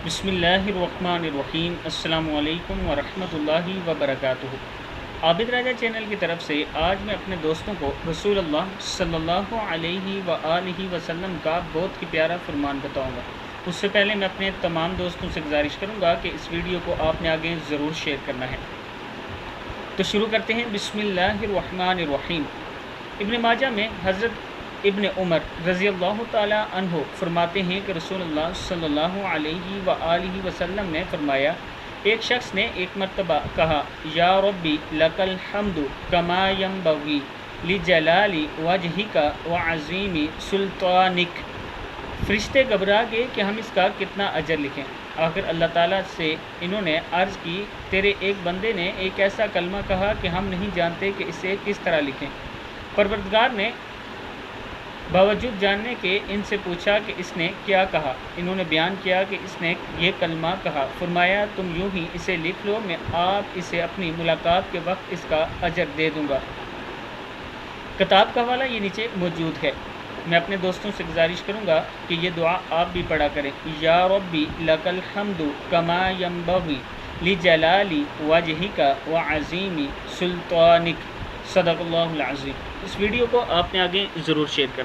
بسم اللہ الرحمن الرحیم۔ السلام علیکم ورحمۃ اللہ وبرکاتہ۔ عابد راجہ چینل کی طرف سے آج میں اپنے دوستوں کو رسول اللہ صلی اللہ علیہ وآلہ وسلم کا بہت ہی پیارا فرمان بتاؤں گا۔ اس سے پہلے میں اپنے تمام دوستوں سے گزارش کروں گا کہ اس ویڈیو کو آپ نے آگے ضرور شیئر کرنا ہے۔ تو شروع کرتے ہیں۔ بسم اللہ الرحمن الرحیم۔ ابن ماجہ میں حضرت ابن عمر رضی اللہ تعالیٰ عنہ فرماتے ہیں کہ رسول اللہ صلی اللہ علیہ وآلہ وسلم نے فرمایا، ایک شخص نے ایک مرتبہ کہا، یا ربی لک الحمد کما ینبغی لجلال وجہک وعظیم سلطانک۔ فرشتے گھبرا گئے کہ ہم اس کا کتنا اجر لکھیں۔ آخر اللہ تعالیٰ سے انہوں نے عرض کی، تیرے ایک بندے نے ایک ایسا کلمہ کہا کہ ہم نہیں جانتے کہ اسے کس طرح لکھیں۔ پروردگار نے باوجود جاننے کے ان سے پوچھا کہ اس نے کیا کہا۔ انہوں نے بیان کیا کہ اس نے یہ کلمہ کہا۔ فرمایا، تم یوں ہی اسے لکھ لو، میں آپ اسے اپنی ملاقات کے وقت اس کا اجر دے دوں گا۔ کتاب کا حوالہ یہ نیچے موجود ہے۔ میں اپنے دوستوں سے گزارش کروں گا کہ یہ دعا آپ بھی پڑھا کریں۔ یا ربی لک الحمد کما ینبغی لجلال وجہک وعظیم سلطانک۔ صدق اللہ العظیم۔ اس ویڈیو کو آپ نے آگے ضرور شیئر کرنا۔